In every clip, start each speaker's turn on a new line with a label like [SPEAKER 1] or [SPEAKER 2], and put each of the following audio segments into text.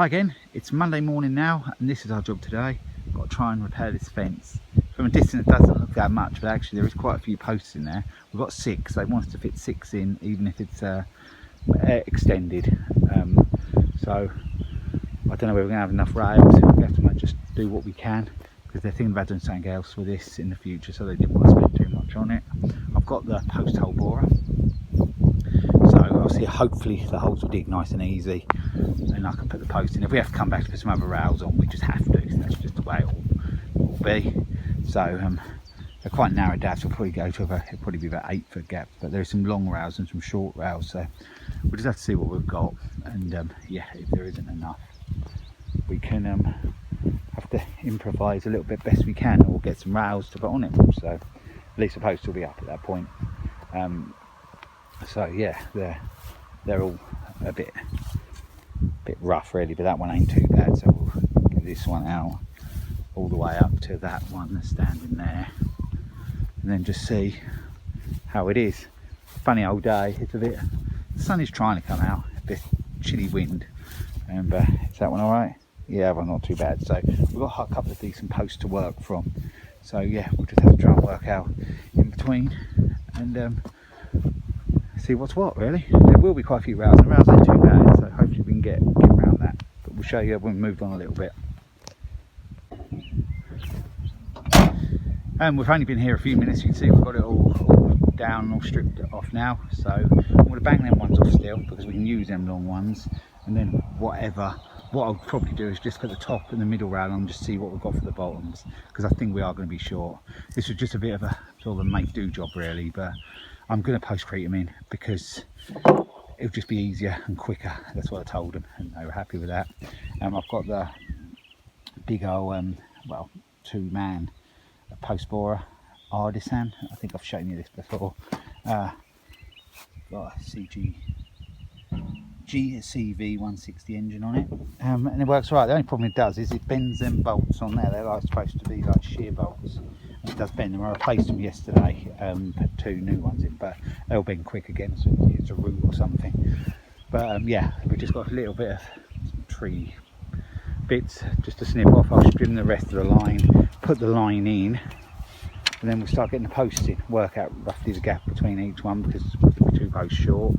[SPEAKER 1] Hi again, it's Monday morning now and this is our job today. I've got to try and repair this fence. From a distance it doesn't look that much, but actually there is quite a few posts in there. We've got 6, they want us to fit 6 in even if it's extended. So I don't know whether we're going to have enough rails. We have to just do what we can because they're thinking about doing something else with this in the future, so they didn't want to spend too much on it. I've got the post hole borer, so obviously hopefully the holes will dig nice and easy and I can put the post in. If we have to come back to put some other rails on, we just have to, so that's just the way it will be. So they're quite narrow gaps. We'll probably go to it'll probably be about 8-foot gap, but there's some long rails and some short rails, so we'll just have to see what we've got. And yeah, if there isn't enough, we can have to improvise a little bit best we can, or get some rails to put on it. So at least the post will be up at that point. So yeah, they're all a bit rough really, but that one ain't too bad. So we'll get this one out all the way up to that one that's standing there, and then just see how it is. Funny old day. It's a bit, the sun is trying to come out, a bit chilly wind. And is that one all right? Yeah, well, not too bad. So we've got a couple of decent posts to work from. So yeah, we'll just have to try and work out in between and see what's what really. There will be quite a few rails, and the rails ain't too bad, so hopefully we can get around that. But we'll show you when we moved on a little bit. We've only been here a few minutes. You can see we've got it all down and all stripped off now. So I'm going to bang them ones off still because we can use them long ones. And then what I'll probably do is just put the top and the middle rail on, just see what we've got for the bottoms, because I think we are going to be short. This was just a bit of a sort of a make-do job really, but I'm going to postcrete them in because it'll just be easier and quicker. That's what I told them, and they were happy with that. I've got the big old well, 2-man post borer Artisan. I think I've shown you this before. Got a GCV 160 engine on it, and it works right. The only problem it does is it bends them bolts on there. They're like supposed to be like shear bolts, and it does bend them. I replaced them yesterday, put 2 new ones in, but they'll bend quick again, so it's a root or something. But yeah, we've just got a little bit of tree bits just to snip off. I'll trim the rest of the line, put the line in, and then we'll start getting the posts in, work out roughly the gap between each one, because we're 2 posts short.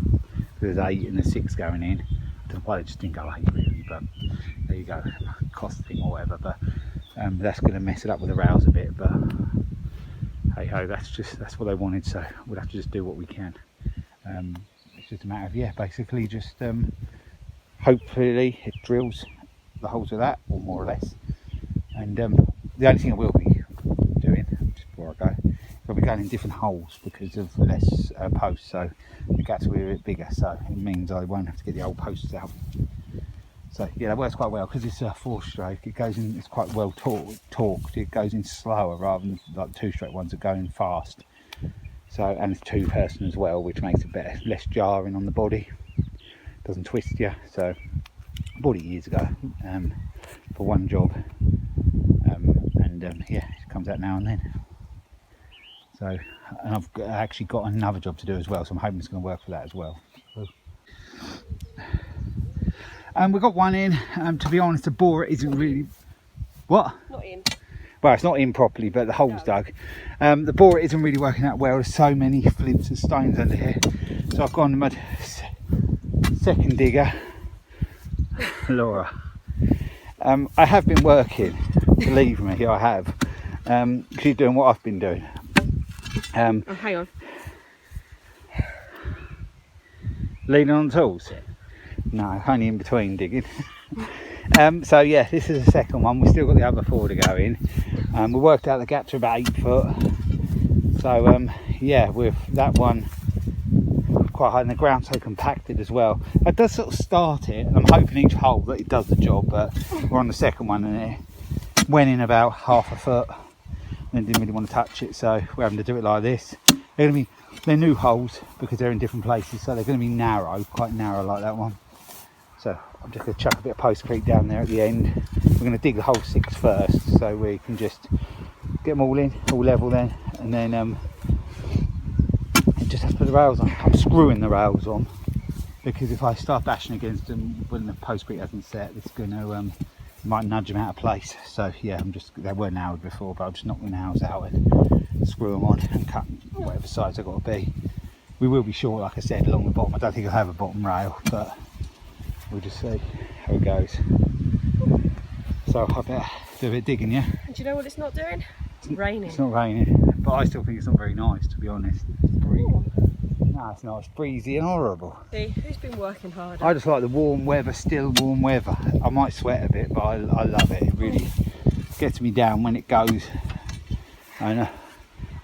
[SPEAKER 1] There's 8 and there's 6 going in. I don't know why they just didn't go 8 really, but there you go, cost thing or whatever. But that's going to mess it up with the rails a bit, but hey ho, that's what they wanted, so we'll have to just do what we can. It's just a matter of, yeah, basically just hopefully it drills the holes of that, or more or less. And the only thing I will be doing, just before I go, I'll be going in different holes because of less posts, so the gaps will be a bit bigger, so it means I won't have to get the old posts out. So yeah, that works quite well because it's a 4-stroke. It goes in, it's quite well torqued. It goes in slower rather than like 2-stroke ones that go in fast. So, and it's 2-person as well, which makes it better, less jarring on the body. Doesn't twist you. So I bought it years ago for one job, and yeah, it comes out now and then. So, and I've actually got another job to do as well, so I'm hoping it's going to work for that as well. We've got one in. To be honest, the borer isn't really... What?
[SPEAKER 2] Not in.
[SPEAKER 1] Well, it's not in properly, but the hole's dug. The borer isn't really working out well. There's so many flints and stones under here. So I've gone to my second digger, Laura. I have been working, believe me, I have. She's doing what I've been doing.
[SPEAKER 2] Oh, hang on.
[SPEAKER 1] Leaning on the tools? No, only in between digging. So yeah, this is the second one. We've still got the other 4 to go in. We worked out the gaps are about 8 foot. So yeah, with that one quite high, and the ground so compacted as well. It does sort of start it, and I'm hoping each hole that it does the job, but we're on the second one and it went in about half a foot and didn't really want to touch it, so we're having to do it like this. They're new holes because they're in different places, so they're going to be narrow, quite narrow like that one. So I'm just going to chuck a bit of postcrete down there at the end. We're going to dig the hole 6 first, so we can just get them all in, all level then, and then just have to put the rails on. I'm screwing the rails on because if I start bashing against them when the postcrete hasn't set, it's going to might nudge them out of place. So yeah, they were nailed before, but I'll just knock the nails out and screw them on and cut whatever size they've got to be. We will be short, like I said, along the bottom. I don't think I'll have a bottom rail, but we'll just see how it goes. So I better do a bit of digging, yeah?
[SPEAKER 2] And do you know what it's not doing? It's raining.
[SPEAKER 1] It's not raining, but I still think it's not very nice, to be honest. It's no, it's not. It's breezy and horrible.
[SPEAKER 2] See, who's been working hard?
[SPEAKER 1] I just like the warm weather, still warm weather. I might sweat a bit, but I love it. It really gets me down when it goes. And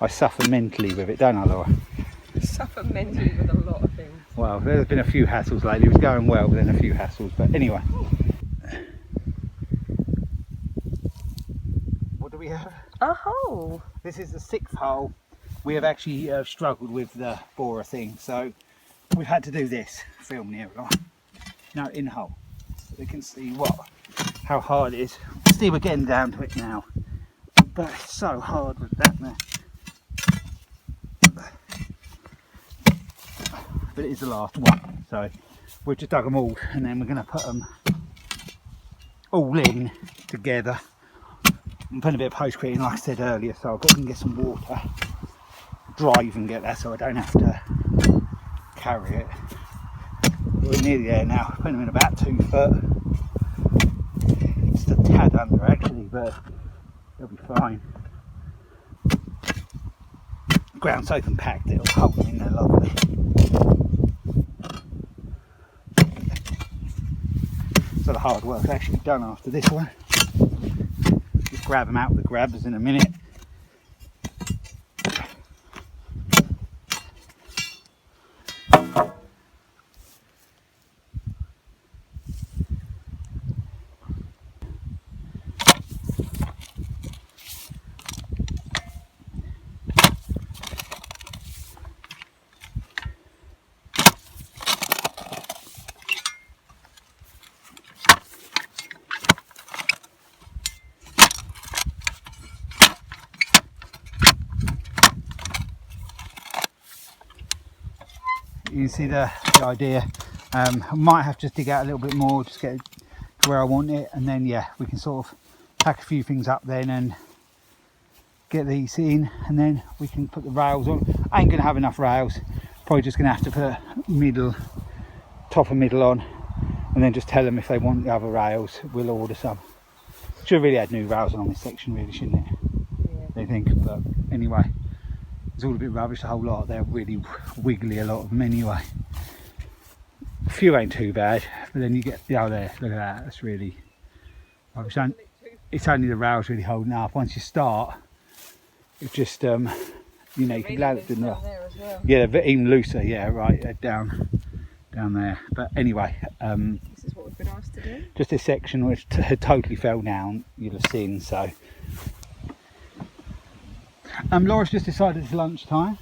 [SPEAKER 1] I suffer mentally with it, don't I, Laura?
[SPEAKER 2] Suffer mentally with a lot of things.
[SPEAKER 1] Well, there's been a few hassles lately. It was going well, but then a few hassles. But anyway. What do we have?
[SPEAKER 2] A hole.
[SPEAKER 1] This is the 6th hole. We have actually struggled with the borer thing, so we've had to do this, film the area. Now in hole, so they can see how hard it is. See, we're getting down to it now, but it's so hard with that there. But it is the last one, so we've just dug them all, and then we're going to put them all in together. I'm putting a bit of postcrete in, like I said earlier, so I've got to get some water, drive and get that, so I don't have to carry it. We're nearly there now, putting them in about 2 foot. Just a tad under actually, but they'll be fine. Ground's open packed, it'll hold them in there lovely. So the hard work's actually done after this one. Just grab them out with the grabbers in a minute. You can see the idea. I might have to dig out a little bit more, just get it to where I want it, and then yeah, we can sort of pack a few things up then and get these in, and then we can put the rails on. I ain't gonna have enough rails, probably just gonna have to put top and middle on, and then just tell them if they want the other rails, we'll order some. Should have really had new rails on this section really, shouldn't it?
[SPEAKER 2] Yeah.
[SPEAKER 1] They think, but anyway. It's all a bit rubbish, the whole lot. They're really wiggly, a lot of them anyway. A few ain't too bad, but then you get the other there. Look at that, that's really rubbish. It's only the rails really holding up. Once you start, it's just you know, you can land it in there.
[SPEAKER 2] Well.
[SPEAKER 1] Yeah, they're even looser. Yeah, right, down there. But anyway,
[SPEAKER 2] This is what we've been asked to do.
[SPEAKER 1] just this section which had totally fell down, you'll have seen. So. Laura's just decided it's lunchtime.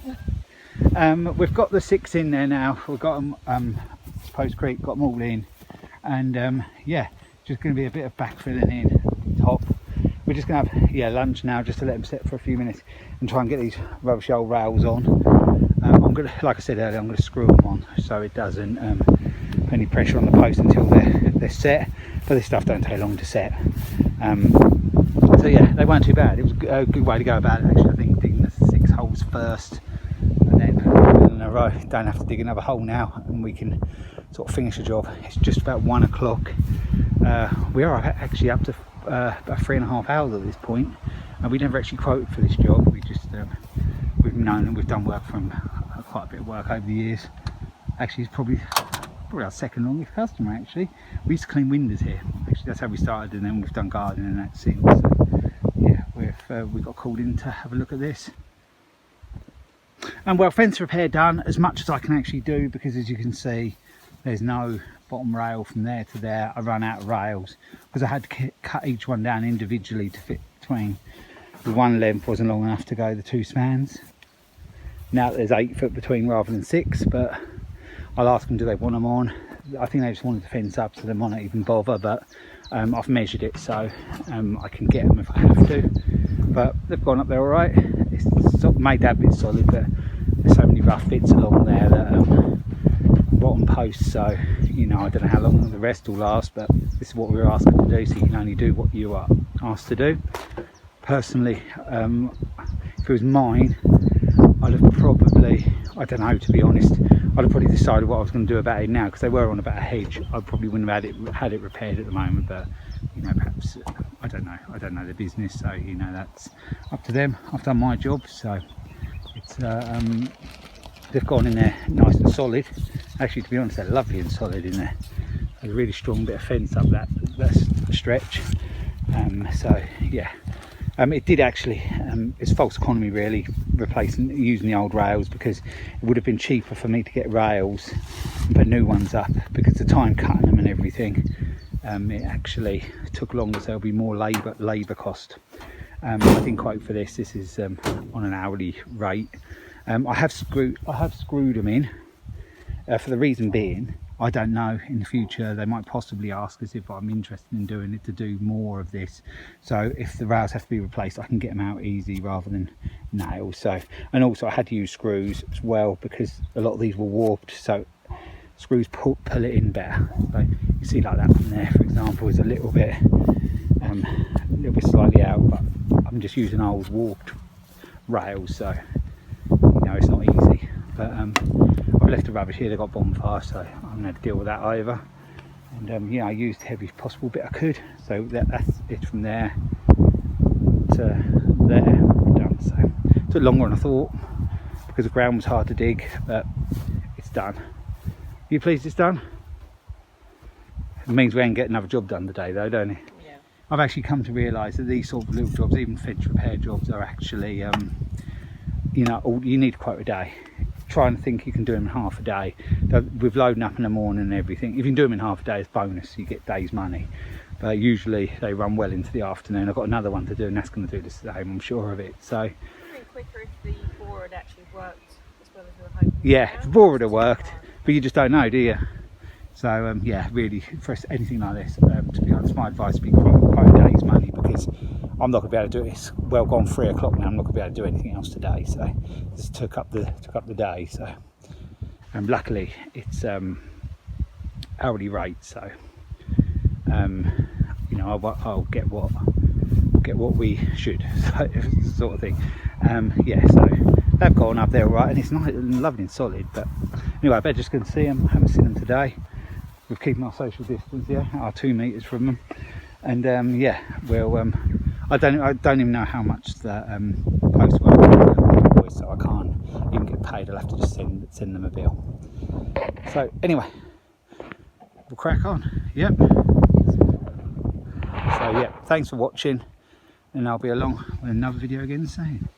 [SPEAKER 1] We've got the 6 in there now. We've got them postcrete, got them all in, and yeah, just going to be a bit of backfilling in top. We're just going to have lunch now, just to let them sit for a few minutes and try and get these rubbish old rails on. I'm going to, like I said earlier, I'm going to screw them on so it doesn't put any pressure on the post until they're set. But this stuff don't take long to set. So yeah, they weren't too bad. It was a good way to go about it actually. I think digging the 6 holes first and then put them in a row. Don't have to dig another hole now, and we can sort of finish the job. It's just about 1 o'clock. We are actually up to about 3.5 hours at this point, and we never actually quoted for this job. We just we've known, and we've done work from quite a bit of work over the years. Actually, it's probably our second longest customer actually. We used to clean windows here. Actually, that's how we started, and then we've done gardening and that since. So, yeah, we got called in to have a look at this. And well, fence repair done as much as I can actually do, because as you can see, there's no bottom rail from there to there. I run out of rails because I had to cut each one down individually to fit between. The one length wasn't long enough to go the 2 spans. Now there's 8 foot between rather than 6, but I'll ask them do they want them on. I think they just wanted the fence up, so they might not even bother, but I've measured it so I can get them if I have to. But they've gone up there all right. It's sort of made that bit solid, but there's so many rough bits along there that bottom post, so you know, I don't know how long the rest will last, but this is what we were asked to do, so you can only do what you are asked to do. Personally, if it was mine, I'd have probably, I don't know, to be honest, I'd have probably decided what I was going to do about it now, because they were on about a hedge. I probably wouldn't have had it repaired at the moment, but you know, perhaps, I don't know the business, so you know, that's up to them. I've done my job, so it's they've gone in there nice and solid. Actually, to be honest, they're lovely and solid in there. There's a really strong bit of fence up that stretch. So yeah, it did actually, it's false economy really, using the old rails, because it would have been cheaper for me to get rails and put new ones up, because the time cutting them and everything, it actually took longer, so there'll be more labour cost. I didn't quote for this. This is on an hourly rate. I have screwed them in, for the reason being, I don't know, in the future they might possibly ask us if I'm interested in doing it, to do more of this. So if the rails have to be replaced, I can get them out easy rather than nails. So, and also I had to use screws as well, because a lot of these were warped, so screws pull it in better. So you see, like that one there, for example, is a little bit slightly out, but I'm just using old warped rails, so you know, it's not easy. But I've left the rubbish here, they've got bonfire, so I'm going to deal with that over. And yeah, I used the heaviest possible bit I could, so that's it from there to there, done. So it took longer than I thought, because the ground was hard to dig, but it's done. Are you pleased it's done? It means we ain't getting another job done today though, don't it?
[SPEAKER 2] Yeah.
[SPEAKER 1] I've actually come to realise that these sort of little jobs, even fence repair jobs, are actually, you know, you need quite a day. Try and think you can do them in half a day. With loading up in the morning and everything, if you can do them in half a day, it's bonus, you get days money. But usually they run well into the afternoon. I've got another one to do, and that's going to do the same, I'm sure of it. So
[SPEAKER 2] It would have been quicker if the board actually worked as well as we were hoping.
[SPEAKER 1] yeah, the board would have worked, but you just don't know, do you? So yeah, really, for anything like this, to be honest, my advice would be quite a day's money, because I'm not going to be able to do it. It's well gone 3 o'clock now. I'm not going to be able to do anything else today. So this took up the day. So and luckily it's hourly rate. So you know, I'll get what we should, sort of thing. Yeah. So they've gone up there all right, and it's nice and lovely and solid. But anyway, I better just go and see them. I haven't seen them today. We're keeping our social distance, yeah, our 2 meters from them. And yeah, we'll I don't even know how much the post work, so I can't even get paid. I'll have to just send them a bill. So anyway, we'll crack on. Yep. So yeah, thanks for watching, and I'll be along with another video again soon.